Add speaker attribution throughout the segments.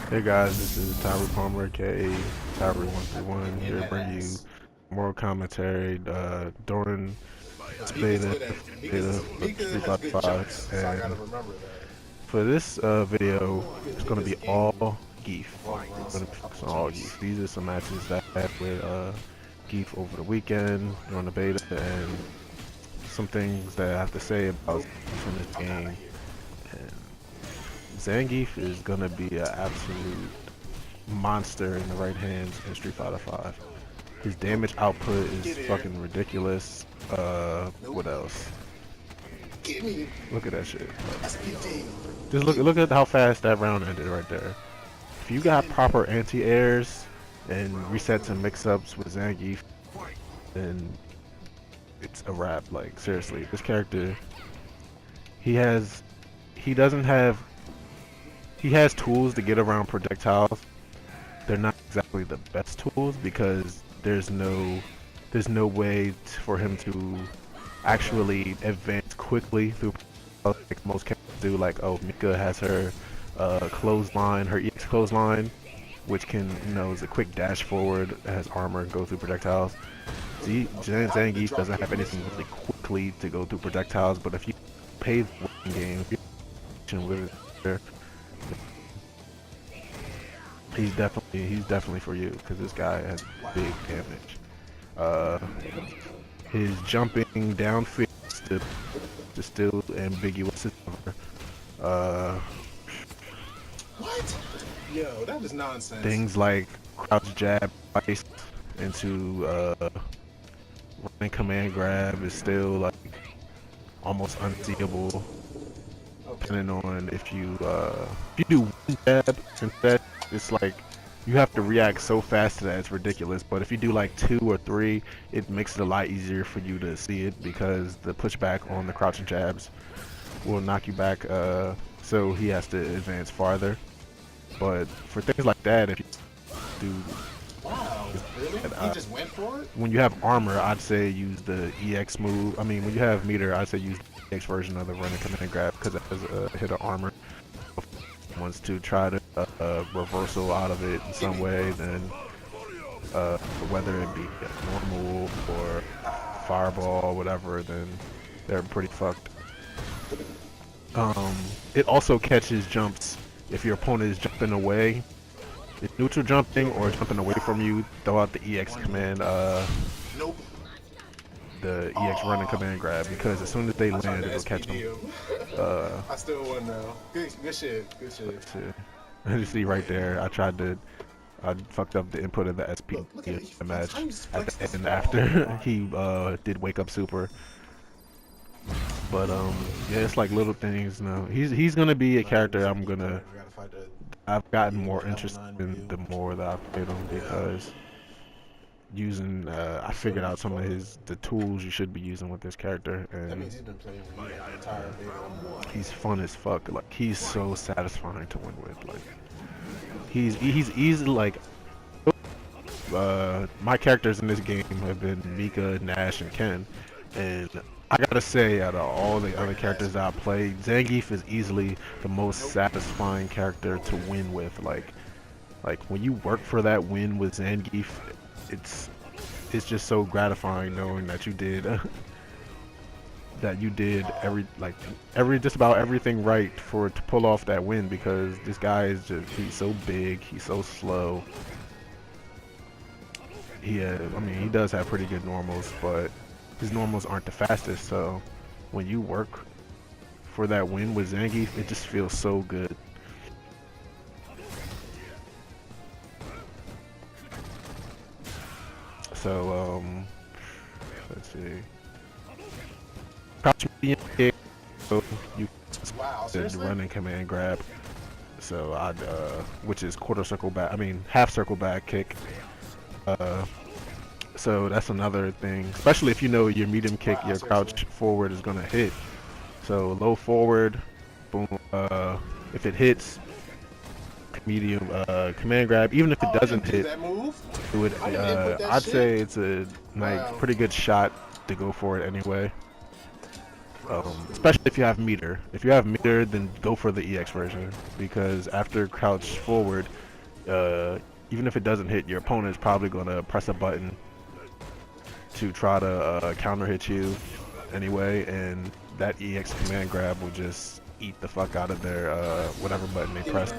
Speaker 1: Hey guys, this is Tyree Palmer, aka Tyree131, here to bring you more commentary during this
Speaker 2: Mika's
Speaker 1: beta,
Speaker 2: good at
Speaker 1: beta
Speaker 2: Mika's
Speaker 1: of
Speaker 2: Mika
Speaker 1: Street
Speaker 2: has
Speaker 1: Fighter
Speaker 2: good
Speaker 1: 5,
Speaker 2: jumps, so I gotta
Speaker 1: and
Speaker 2: remember that.
Speaker 1: for this video, it's going to
Speaker 2: Mika's
Speaker 1: be
Speaker 2: game
Speaker 1: all Geef.
Speaker 2: runs
Speaker 1: I'm going
Speaker 2: a
Speaker 1: to focus
Speaker 2: couple
Speaker 1: on all
Speaker 2: jumps.
Speaker 1: Geef. These are some matches that I had with Geef over the weekend during the beta, and some things that I have to say about
Speaker 2: Nope,
Speaker 1: Geef in this
Speaker 2: I'm out of
Speaker 1: game.
Speaker 2: here.
Speaker 1: And Zangief is going to be an absolute monster in the right hands in Street Fighter 5. His
Speaker 2: Nope,
Speaker 1: damage output
Speaker 2: get
Speaker 1: is
Speaker 2: there.
Speaker 1: fucking ridiculous.
Speaker 2: Nope,
Speaker 1: What else?
Speaker 2: get me.
Speaker 1: Look at that shit.
Speaker 2: SPT,
Speaker 1: Just
Speaker 2: get
Speaker 1: look
Speaker 2: me.
Speaker 1: at how fast that round ended right there. If you got
Speaker 2: Get me.
Speaker 1: proper anti-airs and resets and mix-ups with Zangief, then it's a wrap. Like seriously, this character, he has, he doesn't have, he has tools to get around projectiles. They're not exactly the best tools because there's no way for him to actually advance quickly through like most characters do. Like, oh, Mika has her clothesline, her EX clothesline, which can, is a quick dash forward, has armor, and go through projectiles.
Speaker 2: Okay, how did the
Speaker 1: Zangief
Speaker 2: drop
Speaker 1: doesn't
Speaker 2: kick
Speaker 1: have
Speaker 2: miss,
Speaker 1: anything
Speaker 2: bro?
Speaker 1: really quickly to go through projectiles, but if you pay the waiting game, if you're patient with it, he's definitely for you because this guy has big damage. Uh, his jumping downfield is still ambiguous as ever. Uh,
Speaker 2: What? Yo, that is nonsense.
Speaker 1: things like crouch jab twice into running command grab is still like almost unseeable,
Speaker 2: Okay.
Speaker 1: depending on if you do one jab instead, it's like you have to react so fast to that it's ridiculous. But if you do like two or three, it makes it a lot easier for you to see it because the pushback on the crouching jabs will knock you back. So he has to advance farther. But for things like that, if you do
Speaker 2: Wow, really? He
Speaker 1: uh,
Speaker 2: just went for it?
Speaker 1: when you have armor, I'd say use the EX move. I mean, when you have meter, I'd say use the EX version of the running command grab because it has a hit of armor. Wants to try to reversal out of it in
Speaker 2: Get
Speaker 1: some
Speaker 2: me.
Speaker 1: way, then whether it be normal or fireball, whatever, then they're pretty fucked. It also catches jumps if your opponent is jumping away. It's neutral jumping or jumping away from you. Throw out the EX
Speaker 2: One more.
Speaker 1: command,
Speaker 2: Nope.
Speaker 1: the EX running
Speaker 2: Oh,
Speaker 1: command grab, because as soon as they
Speaker 2: I tried
Speaker 1: land,
Speaker 2: to
Speaker 1: it'll catch them.
Speaker 2: SPD him.
Speaker 1: Uh,
Speaker 2: I still won though. Good shit. Good shit.
Speaker 1: let's see. You see right there, I fucked up the input of the
Speaker 2: Look
Speaker 1: SPD
Speaker 2: at
Speaker 1: in
Speaker 2: it. He
Speaker 1: the
Speaker 2: flexed.
Speaker 1: match
Speaker 2: How you just
Speaker 1: at
Speaker 2: flex
Speaker 1: the
Speaker 2: this
Speaker 1: end
Speaker 2: ball?
Speaker 1: after he did wake up super. But yeah, it's like little things. He's gonna be a
Speaker 2: Alright,
Speaker 1: character
Speaker 2: what's up, P Crack? We gotta fight
Speaker 1: I've
Speaker 2: the
Speaker 1: gotten more
Speaker 2: level
Speaker 1: interested
Speaker 2: 9
Speaker 1: in
Speaker 2: review.
Speaker 1: the more that I've played him
Speaker 2: Yeah.
Speaker 1: because I
Speaker 2: He's gonna
Speaker 1: figured
Speaker 2: be
Speaker 1: out some of
Speaker 2: fun.
Speaker 1: the tools you should be using with this character,
Speaker 2: That
Speaker 1: and
Speaker 2: means he's been playing with me like the entire beta.
Speaker 1: he's fun as fuck. Like he's so satisfying to win with. Like he's easy. Like my characters in this game have been Mika, Nash, and Ken, and I gotta say, out of all the other
Speaker 2: Breaking
Speaker 1: characters
Speaker 2: Bad.
Speaker 1: that I played, Zangief is easily the most
Speaker 2: Nope.
Speaker 1: satisfying character to win with. Like when you work for that win with Zangief, it's it's just so gratifying knowing that you did that you did every just about everything right for to pull off that win because this guy is just he's so big, he's so slow. I mean, he does have pretty good normals, but his normals aren't the fastest. So when you work for that win with Zangief, it just feels so good. So let's see. Crouch medium kick, so you
Speaker 2: Wow,
Speaker 1: can
Speaker 2: seriously?
Speaker 1: run and command grab. So which is quarter circle back. I mean half circle back kick. Uh, so that's another thing, especially if you know your medium kick,
Speaker 2: Wow,
Speaker 1: your
Speaker 2: seriously?
Speaker 1: crouch forward is gonna hit. So low forward, boom. If it hits, medium command grab. Even if it
Speaker 2: Oh, I
Speaker 1: doesn't
Speaker 2: didn't do
Speaker 1: hit,
Speaker 2: that move.
Speaker 1: it would.
Speaker 2: I didn't input that
Speaker 1: I'd
Speaker 2: shit.
Speaker 1: say it's a
Speaker 2: Wow.
Speaker 1: pretty good shot to go for it anyway. Especially if you have meter. If you have meter, then go for the EX version, because after crouch forward, even if it doesn't hit, your opponent is probably gonna press a button to try to counter hit you anyway, and that EX command grab will just eat the fuck out of their whatever button they press.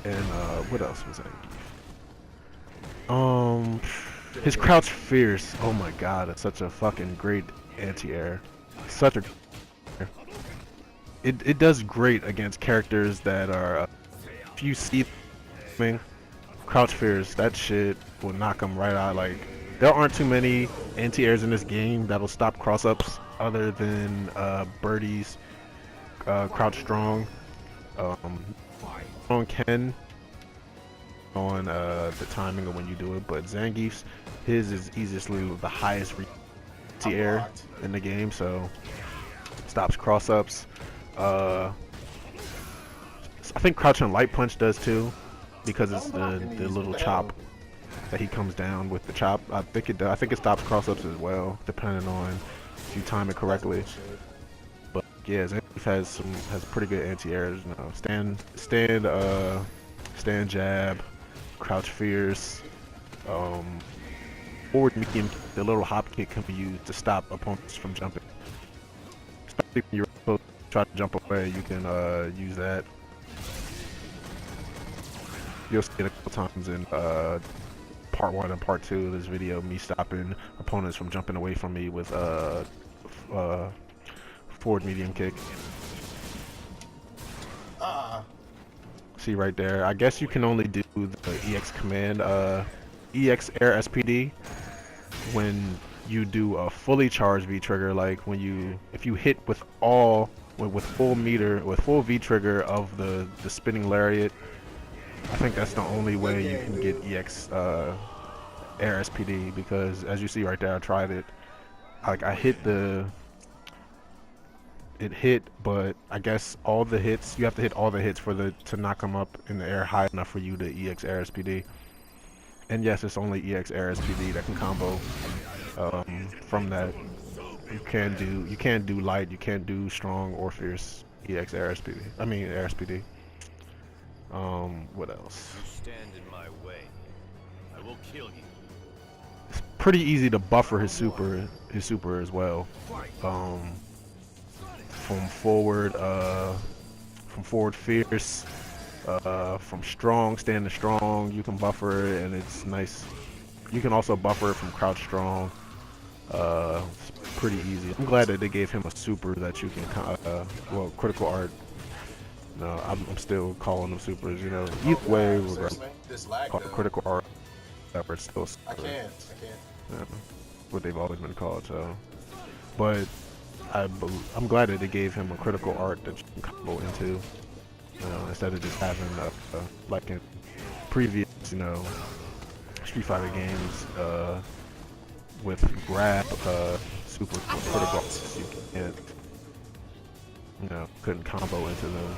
Speaker 1: And what else was that? His crouch fierce. Oh my god, it's such a fucking great anti-air. Such a. It does great against characters that are. If you see, crouch fierce, that shit will knock them right out. Like, there aren't too many anti-airs in this game that'll stop cross-ups other than Birdie's crouch strong. On Ken on the timing of when you do it, but Zangief's, his is easily the highest anti-air in the game, so stops cross-ups. I think crouch and light punch does too, because it's the little chop that he comes down with the chop. I think it does. I think it stops cross-ups as well, depending on if you time it correctly. But yeah, Zangief has pretty good anti-airs. You know, stand jab, crouch fierce, forward medium. The little hop kick can be used to stop opponents from jumping. Especially when you're supposed to try to jump away, you can use that. You'll see it a couple times in part 1 and part 2 of this video, me stopping opponents from jumping away from me with forward medium kick. See right there, I guess you can only do the EX command, EX air SPD when you do a fully charged V trigger, like when if you hit with full meter, with full V trigger of the spinning lariat. I think that's the only way you can get EX air SPD, because as you see right there, I tried it. Like, it hit, but I guess all the hits, you have to hit all the hits to knock them up in the air high enough for you to EX air SPD. And yes, it's only EX air SPD that can combo from that. You can't do light, you can't do strong or fierce EX air SPD. I mean air SPD. What else?
Speaker 3: You stand in my way, I will kill you.
Speaker 1: It's pretty easy to buffer his super as well. From forward fierce, from strong, standing strong, you can buffer it, and it's nice. You can also buffer it from crouch strong. It's pretty easy. I'm glad that they gave him a super that you can, well, critical art. No, I'm still calling them supers, you know. Either way, we're critical art. Whatever, it's still super.
Speaker 2: I can't.
Speaker 1: Yeah, what they've always been called. So, but I'm glad that they gave him a critical art that you can combo into, instead of just having like in previous, Street Fighter games with grab super critical arts, you can't, couldn't combo into them.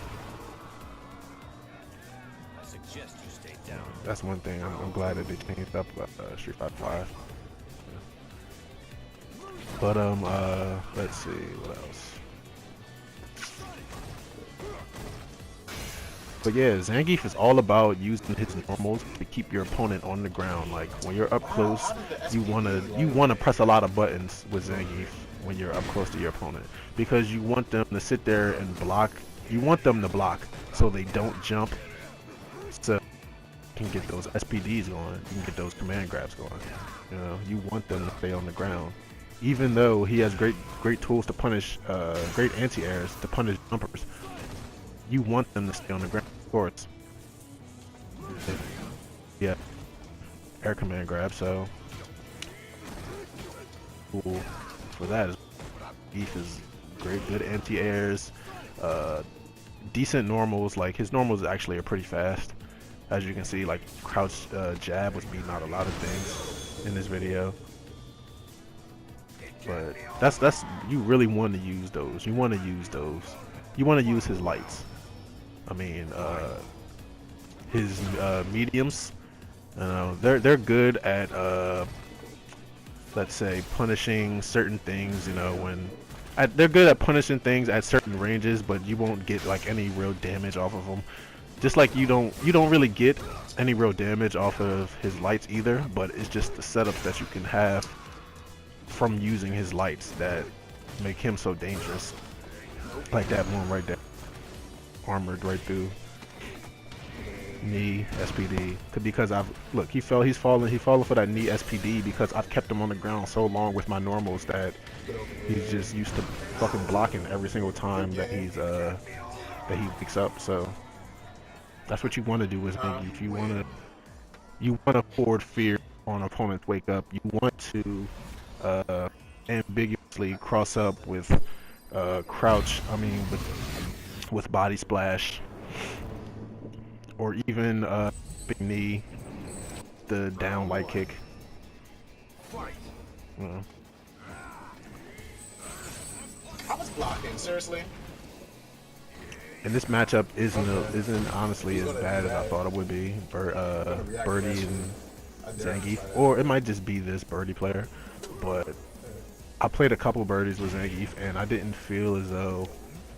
Speaker 3: I suggest you stay down.
Speaker 1: That's one thing I'm glad that they changed up Street Fighter 5. But let's see what else. But yeah, Zangief is all about using his normals to keep your opponent on the ground. Like, when you're up close, you wanna press a lot of buttons with Zangief when you're up close to your opponent, because you want them to sit there and block. You want them to block so they don't jump, so you can get those SPDs going. You can get those command grabs going. You want them to stay on the ground. Even though he has great tools to punish, great anti-airs to punish jumpers, you want them to stay on the ground, of course. Yeah, air command grab. So cool for that. Zangief is great, good anti-airs, decent normals. Like, his normals actually are pretty fast, as you can see. Like, crouch jab was beating out a lot of things in this video. But that's you really want to use those. You want to use those. You want to use his lights. I mean, his mediums. They're good at let's say, punishing certain things. You know, they're good at punishing things at certain ranges, but you won't get like any real damage off of them. Just like you don't really get any real damage off of his lights either, but it's just the setups that you can have from using his lights that make him so dangerous. Like that one right there, armored right through knee SPD. Because he's falling for that knee SPD because I've kept him on the ground so long with my normals that he's just used to fucking blocking every single time that he picks up. So that's what you want to do with Zangief. You want to forward fear on opponents wake up. You want to ambiguously cross up with crouch. I mean with body splash, or even big knee, the down light kick.
Speaker 2: I was blocking, seriously.
Speaker 1: And this matchup isn't honestly as bad as I thought it would be for Birdie and Zangief, or it might just be this Birdie player. But I played a couple Birdies with Zangief, and I didn't feel as though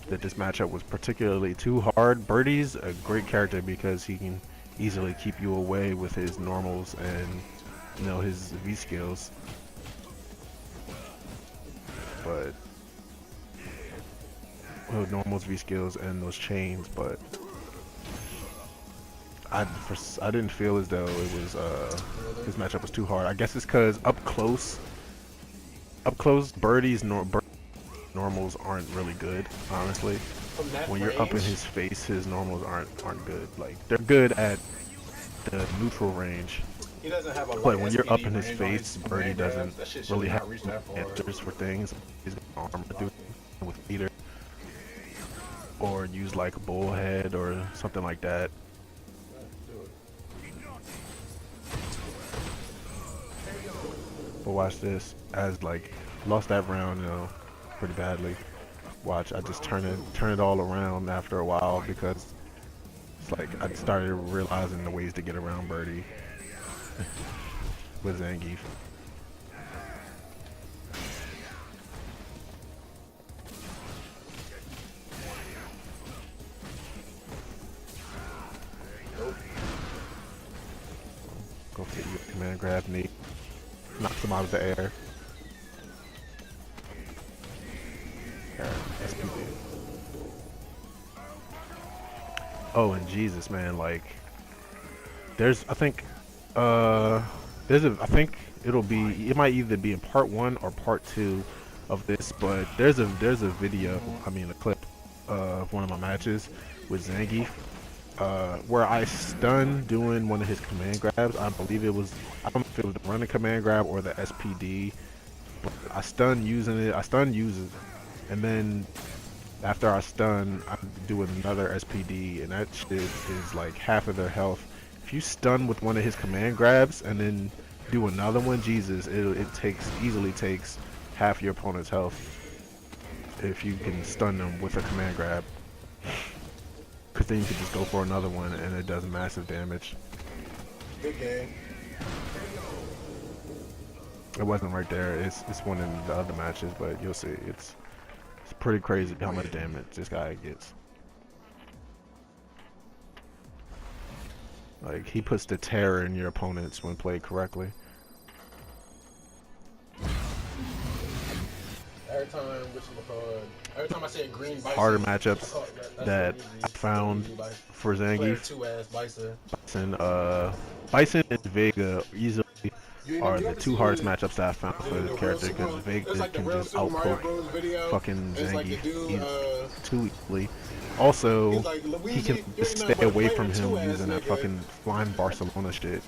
Speaker 1: that this matchup was particularly too hard. Birdie's a great character because he can easily keep you away with his normals and his V skills. But normals, V skills, and those chains, but I didn't feel as though it was his matchup was too hard. I guess it's because up close, Birdie's normals aren't really good, honestly. When you're up in his face, his normals aren't good. Like, they're good at the neutral range,
Speaker 2: He doesn't have a
Speaker 1: but when you're up
Speaker 2: SPD
Speaker 1: in his
Speaker 2: range on
Speaker 1: face,
Speaker 2: his
Speaker 1: Birdie
Speaker 2: command grabs.
Speaker 1: doesn't
Speaker 2: That shit should
Speaker 1: really
Speaker 2: not
Speaker 1: have
Speaker 2: reach that far.
Speaker 1: answers for things. He's gonna armor through with feeder, or use like a bullhead or something like that. But watch this, as like lost that round, pretty badly. Watch, I just turn it all around after a while because it's like I started realizing the ways to get around Birdie with Zangief. Go for you, command grab knee. Knocks him out of the air. SPD. Oh, and Jesus, man, like, I think it might either be in part 1 or part 2 of this, but there's a video, a clip of one of my matches with Zangief, where I stunned doing one of his command grabs. I don't know if it was the running command grab or the SPD, but I stunned using it. And then after I stun, I'm doing another SPD, and that shit is like half of their health. If you stun with one of his command grabs and then do another one, Jesus, it easily takes half your opponent's health if you can stun them with a command grab. Because then you can just go for another one and it does massive damage.
Speaker 2: Good game.
Speaker 1: It wasn't right there. It's one in the other matches, but you'll see. It's pretty crazy how much damage this guy gets. Like, he puts the terror in your opponents when played correctly.
Speaker 2: Every time I say green bison,
Speaker 1: Harder matchups that I found for Zangief. Bison and Vega easily are the two hardest matchups that I found for this character, because Vega can just outpoke fucking Zangief too easily. Also, he can just stay away from him using that fucking flying Barcelona shit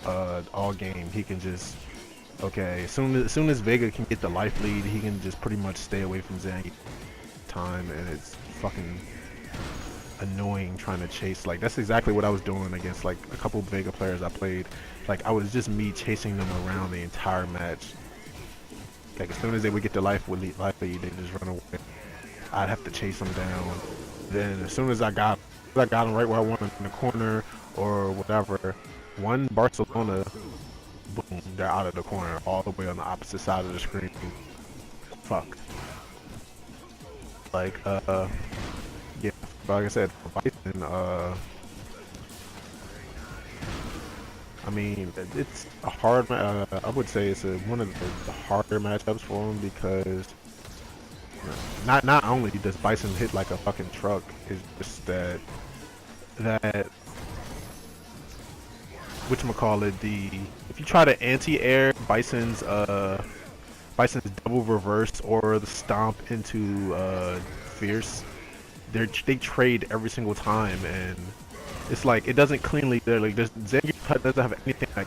Speaker 1: all game. He can just, as soon as Vega can get the life lead, he can just pretty much stay away from Zangief time, and it's fucking annoying trying to chase. Like, that's exactly what I was doing against like a couple Vega players I played. Like, I was just me chasing them around the entire match. Like, as soon as they would get the life lead, they just run away. I'd have to chase them down. Then as soon as I got them right where I wanted, in the corner or whatever, one Barcelona boom, they're out of the corner, all the way on the opposite side of the screen. Fuck. Like, yeah, but like I said, Bison, I mean, it's a hard, I would say it's one of the harder matchups for him because not only does Bison hit like a fucking truck, it's just that whatchamacallit, if you try to anti-air Bison's double reverse or the stomp into Fierce, they trade every single time, and it's like it doesn't cleanly. They're like Zangief doesn't have anything that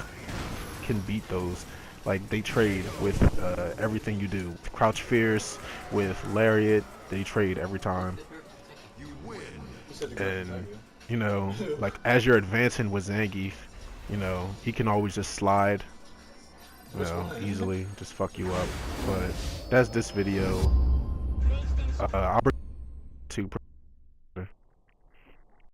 Speaker 1: can beat those. Like they trade with everything you do. Crouch Fierce with Lariat, they trade every time. And you know, like as you're advancing with Zangief, you know he can always just slide, you know, easily just fuck you up. But that's this video. I'll bring